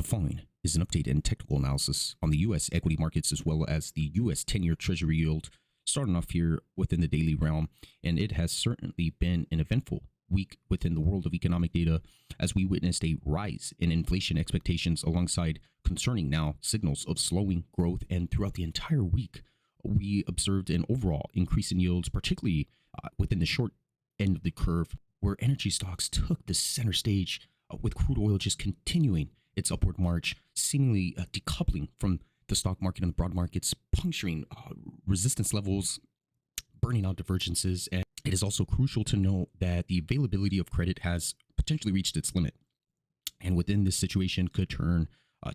following is an update and technical analysis on the U.S. equity markets as well as the U.S. 10-year Treasury yield, starting off here within the daily realm. And it has certainly been an eventful week within the world of economic data as we witnessed a rise in inflation expectations alongside concerning now signals of slowing growth. And throughout the entire week, we observed an overall increase in yields, particularly within the short end of the curve, where energy stocks took the center stage with crude oil just continuing its upward march, seemingly decoupling from the stock market and the broad markets, puncturing resistance levels, burning out divergences. And it is also crucial to note that the availability of credit has potentially reached its limit, and within this situation could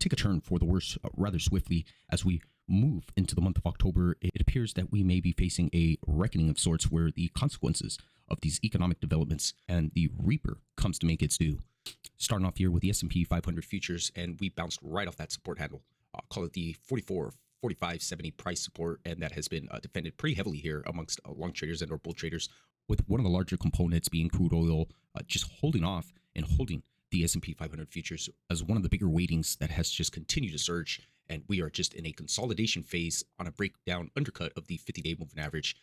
take a turn for the worse rather swiftly as we move into the month of October. It appears that we may be facing a reckoning of sorts where the consequences of these economic developments and the reaper comes to make its due. Starting off here with the S&P 500 futures, and we bounced right off that support handle. Call it the 44, 45, 70 price support, and that has been defended pretty heavily here amongst long traders and or bull traders, with one of the larger components being crude oil just holding off and holding the S&P 500 futures as one of the bigger weightings that has just continued to surge. And we are just in a consolidation phase on a breakdown undercut of the 50-day moving average.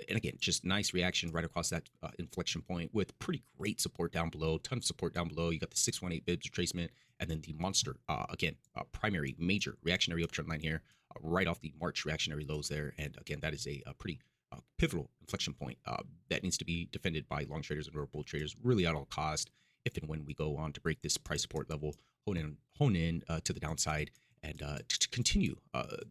And again, just nice reaction right across that inflection point with pretty great support down below, ton of support down below. You got the 618 bibs retracement and then the monster, primary major reactionary uptrend line here, right off the March reactionary lows there. And again, that is a pretty pivotal inflection point that needs to be defended by long traders and bull traders really at all cost. If and when we go on to break this price support level, hone in to the downside and to continue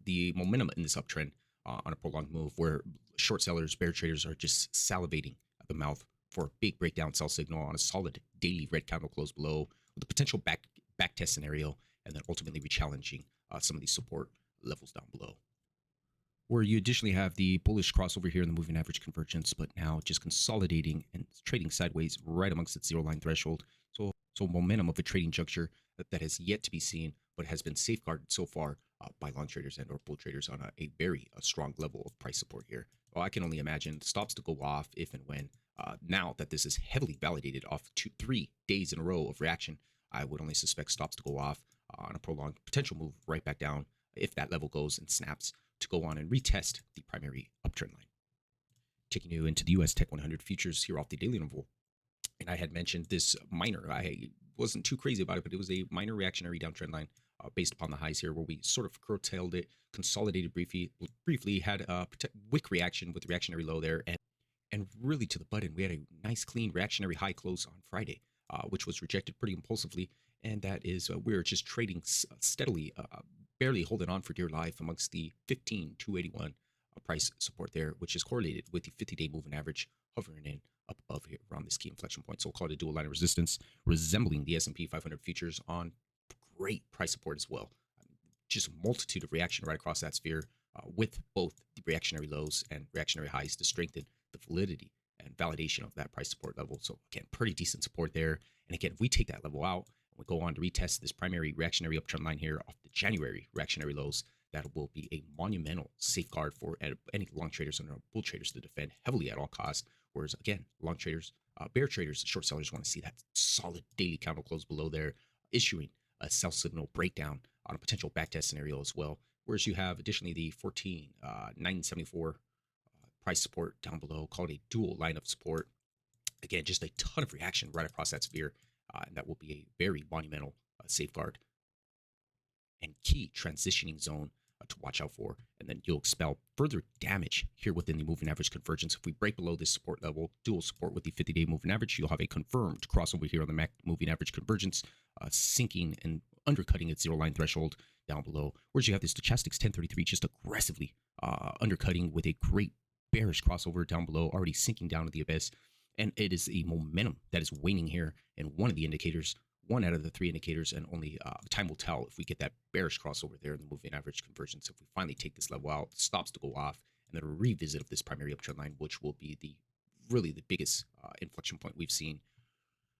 the momentum in this uptrend on a prolonged move where short sellers, bear traders are just salivating at the mouth for a big breakdown sell signal on a solid daily red candle close below with a potential back test scenario, and then ultimately re-challenging some of these support levels down below. Where you additionally have the bullish crossover here in the moving average convergence, but now just consolidating and trading sideways right amongst its zero line threshold. So momentum of a trading juncture that has yet to be seen, but has been safeguarded so far by long traders and or bull traders on a very strong level of price support here. Well, I can only imagine stops to go off if and when. Now that this is heavily validated off 2-3 days in a row of reaction, I would only suspect stops to go off on a prolonged potential move right back down if that level goes and snaps to go on and retest the primary uptrend line. Taking you into the US Tech 100 futures here off the daily interval. And I had mentioned this minor, I wasn't too crazy about it, but it was a minor reactionary downtrend line based upon the highs here where we sort of curtailed it, consolidated briefly, had a wick reaction with the reactionary low there, and really to the button. We had a nice clean reactionary high close on Friday, which was rejected pretty impulsively. And that is, we're just trading steadily, barely holding on for dear life amongst the 15,281 price support there, which is correlated with the 50-day moving average hovering in up above here around this key inflection point. So we'll call it a dual line of resistance, resembling the S&P 500 futures on great price support as well. Just a multitude of reaction right across that sphere with both the reactionary lows and reactionary highs to strengthen the validity and validation of that price support level. So again, pretty decent support there. And again, if we take that level out, we go on to retest this primary reactionary uptrend line here off the January reactionary lows, that will be a monumental safeguard for any long traders and bull traders to defend heavily at all costs. Whereas again, long traders, bear traders, short sellers want to see that solid daily candle close below there, issuing a sell signal breakdown on a potential backtest scenario as well. Whereas you have additionally the 14,974 price support down below, called a dual line of support. Again, just a ton of reaction right across that sphere. And that will be a very monumental safeguard and key transitioning zone to watch out for. And then you'll expel further damage here within the moving average convergence. If we break below this support level, dual support with the 50-day moving average, you'll have a confirmed crossover here on the MAC moving average convergence, sinking and undercutting its zero line threshold down below. Whereas you have the stochastics 1033 just aggressively undercutting with a great bearish crossover down below, already sinking down to the abyss. And it is a momentum that is waning here. And one of the indicators, one out of the three indicators, and only time will tell if we get that bearish crossover there in the moving average convergence. If we finally take this level out, stops to go off, and then a revisit of this primary uptrend line, which will be really the biggest inflection point we've seen,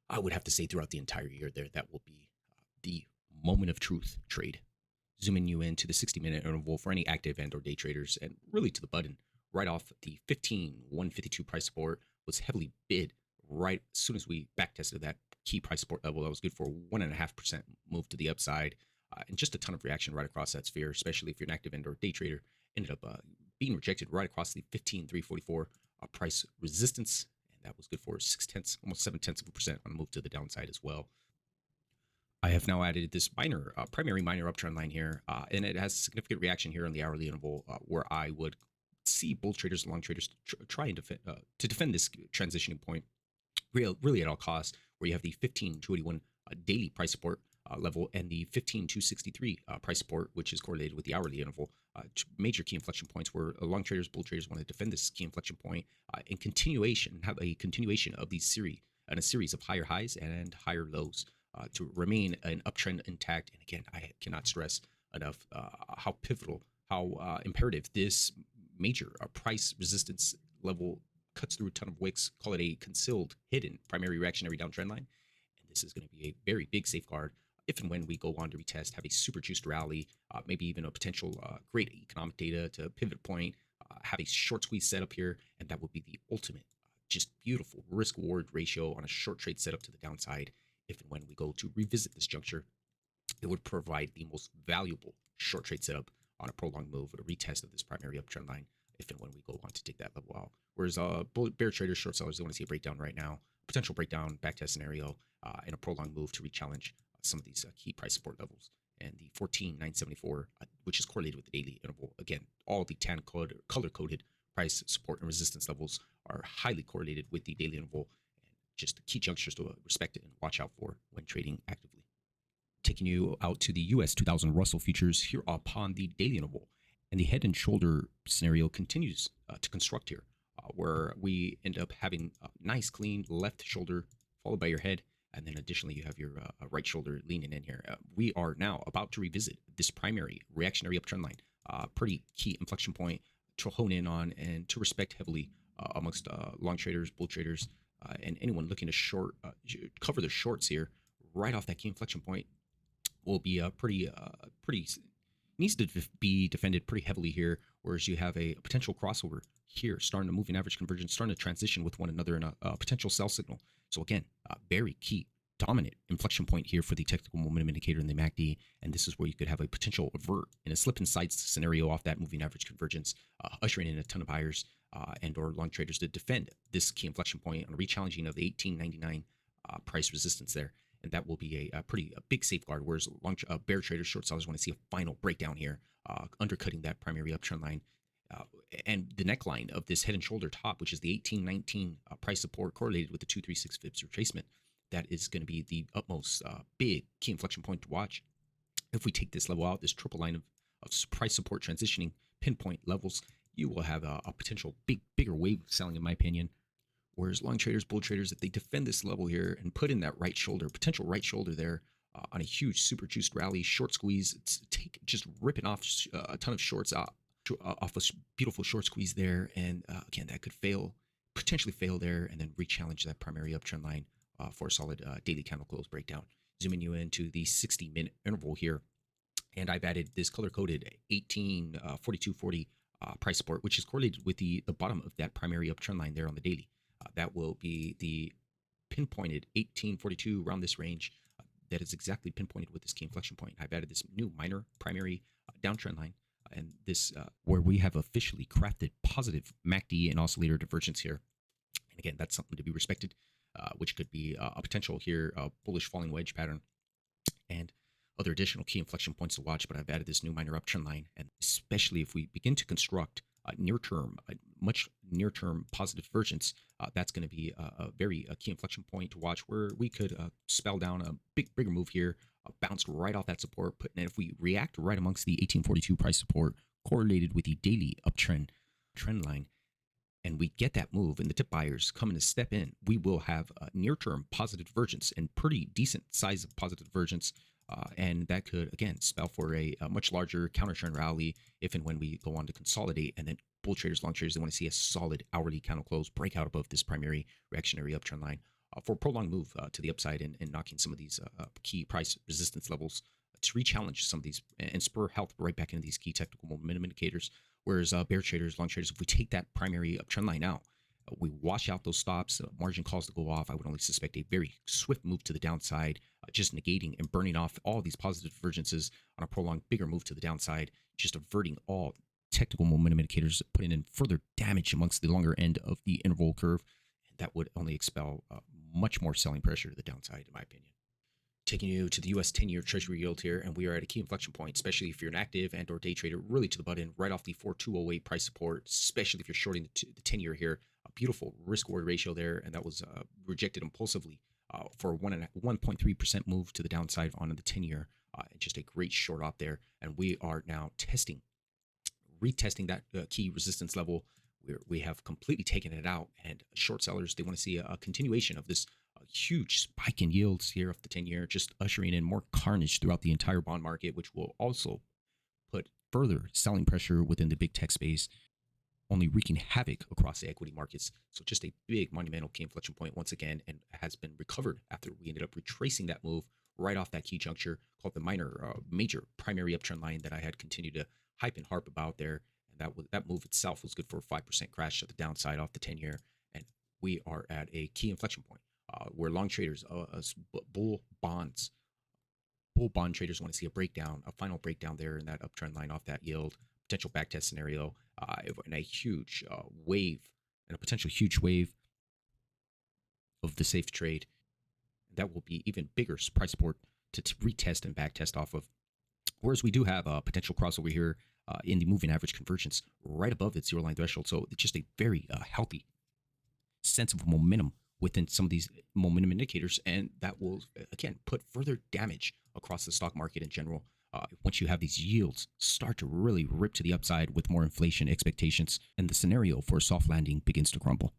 I would have to say throughout the entire year there, that will be the moment of truth trade. Zooming you into the 60-minute interval for any active and or day traders, and really to the button, right off the 15,152 price support, was heavily bid right as soon as we back tested that key price support level. That was good for 1.5% move to the upside. and just a ton of reaction right across that sphere, especially if you're an active and or day trader. Ended up being rejected right across the 15,344 price resistance, and that was good for 6/10, almost 0.7% on the move to the downside as well. I have now added this minor, primary minor uptrend line here, and it has significant reaction here on the hourly interval, where I would see bull traders and long traders try and defend this transitioning point really at all costs, where you have the 15,281 daily price support level and the 15,263 price support, which is correlated with the hourly interval. Major key inflection points where long traders, bull traders want to defend this key inflection point in continuation, have a continuation of these series and a series of higher highs and higher lows to remain an uptrend intact. And again, I cannot stress enough how pivotal, how imperative this major price resistance level cuts through a ton of wicks, call it a concealed, hidden primary reactionary downtrend line. And this is going to be a very big safeguard if and when we go on to retest, have a super juiced rally, maybe even a potential great economic data to pivot point, have a short squeeze setup here, and that would be the ultimate, just beautiful risk reward ratio on a short trade setup to the downside. If and when we go to revisit this juncture, it would provide the most valuable short trade setup on a prolonged move or a retest of this primary uptrend line if and when we go on to take that level out. Whereas bear traders, short sellers, they want to see a breakdown right now, potential breakdown, backtest scenario, and a prolonged move to rechallenge some of these key price support levels. And the 14,974, which is correlated with the daily interval. Again, all the tan color-coded price support and resistance levels are highly correlated with the daily interval, and just key junctures to respect and watch out for when trading actively. Taking you out to the US 2000 Russell futures here upon the daily interval. And the head and shoulder scenario continues to construct here, where we end up having a nice clean left shoulder followed by your head. And then additionally, you have your right shoulder leaning in here. We are now about to revisit this primary reactionary uptrend line, pretty key inflection point to hone in on and to respect heavily amongst long traders, bull traders, and anyone looking to cover the shorts here right off that key inflection point. Will be pretty needs to be defended pretty heavily here, whereas you have a potential crossover here, starting to moving average convergence, starting to transition with one another in a potential sell signal. So again, very key, dominant inflection point here for the technical momentum indicator in the MACD, and this is where you could have a potential avert in a slip inside scenario off that moving average convergence, ushering in a ton of buyers and or long traders to defend this key inflection point on a rechallenging of the 1899 price resistance there. And that will be a pretty big safeguard, whereas bear traders, short sellers want to see a final breakdown here, undercutting that primary uptrend line. And the neckline of this head and shoulder top, which is the 1819 price support correlated with the 236 Fibs retracement, that is going to be the utmost big key inflection point to watch. If we take this level out, this triple line of price support transitioning pinpoint levels, you will have a potential bigger wave of selling, in my opinion. Whereas long traders, bull traders, if they defend this level here and put in that right shoulder, potential right shoulder there on a huge super juiced rally, short squeeze, just ripping off a ton of shorts off a beautiful short squeeze there. And again, that could potentially fail there, and then re-challenge that primary uptrend line for a solid daily candle close breakdown. Zooming you into the 60-minute interval here. And I've added this color-coded 1842.40 price support, which is correlated with the bottom of that primary uptrend line there on the daily. That will be the pinpointed 1842 around this range. That is exactly pinpointed with this key inflection point. I've added this new minor primary downtrend line, and this where we have officially crafted positive MACD and oscillator divergence here. And again, that's something to be respected, which could be a potential here, bullish falling wedge pattern, and other additional key inflection points to watch. But I've added this new minor uptrend line, and especially if we begin to construct much near-term positive divergence, that's going to be a very key inflection point to watch, where we could spell down a bigger move here, bounce right off that support. And if we react right amongst the 1842 price support correlated with the daily uptrend trend line, and we get that move and the dip buyers come in to step in, we will have a near-term positive divergence and pretty decent size of positive divergence. And that could, again, spell for a much larger counter trend rally if and when we go on to consolidate. And then bull traders, long traders, they want to see a solid hourly candle close, breakout above this primary reactionary uptrend line for a prolonged move to the upside, and knocking some of these key price resistance levels to re-challenge some of these and spur health right back into these key technical momentum indicators. Whereas bear traders, long traders, if we take that primary uptrend line out, we wash out those stops, margin calls to go off. I would only suspect a very swift move to the downside, just negating and burning off all these positive divergences on a prolonged bigger move to the downside, just averting all technical momentum indicators, putting in further damage amongst the longer end of the interval curve. And that would only expel much more selling pressure to the downside, in my opinion. Taking you to the U.S. 10-year Treasury yield here, and we are at a key inflection point, especially if you're an active and or day trader, really to the button, right off the 4208 price support, especially if you're shorting the 10-year here. A beautiful risk-reward ratio there, and that was rejected impulsively for a 1.3% move to the downside on the 10-year. Just a great short op there, and we are now retesting that key resistance level. We have completely taken it out, and short sellers, they want to see a continuation of this huge spike in yields here off the 10-year, just ushering in more carnage throughout the entire bond market, which will also put further selling pressure within the big tech space, only wreaking havoc across the equity markets. So just a big monumental key inflection point once again, and has been recovered after we ended up retracing that move right off that key juncture called the major primary uptrend line that I had continued to hype and harp about there. And that move itself was good for a 5% crash to the downside off the 10-year. And we are at a key inflection point where long traders, bull bond traders want to see a final breakdown there in that uptrend line off that yield, potential backtest scenario, and a huge potential huge wave of the safe trade. That will be even bigger price support to retest and backtest off of. Whereas we do have a potential crossover here in the moving average convergence right above its zero line threshold. So it's just a very healthy sense of momentum within some of these momentum indicators, and that will again put further damage across the stock market in general once you have these yields start to really rip to the upside with more inflation expectations and the scenario for a soft landing begins to crumble.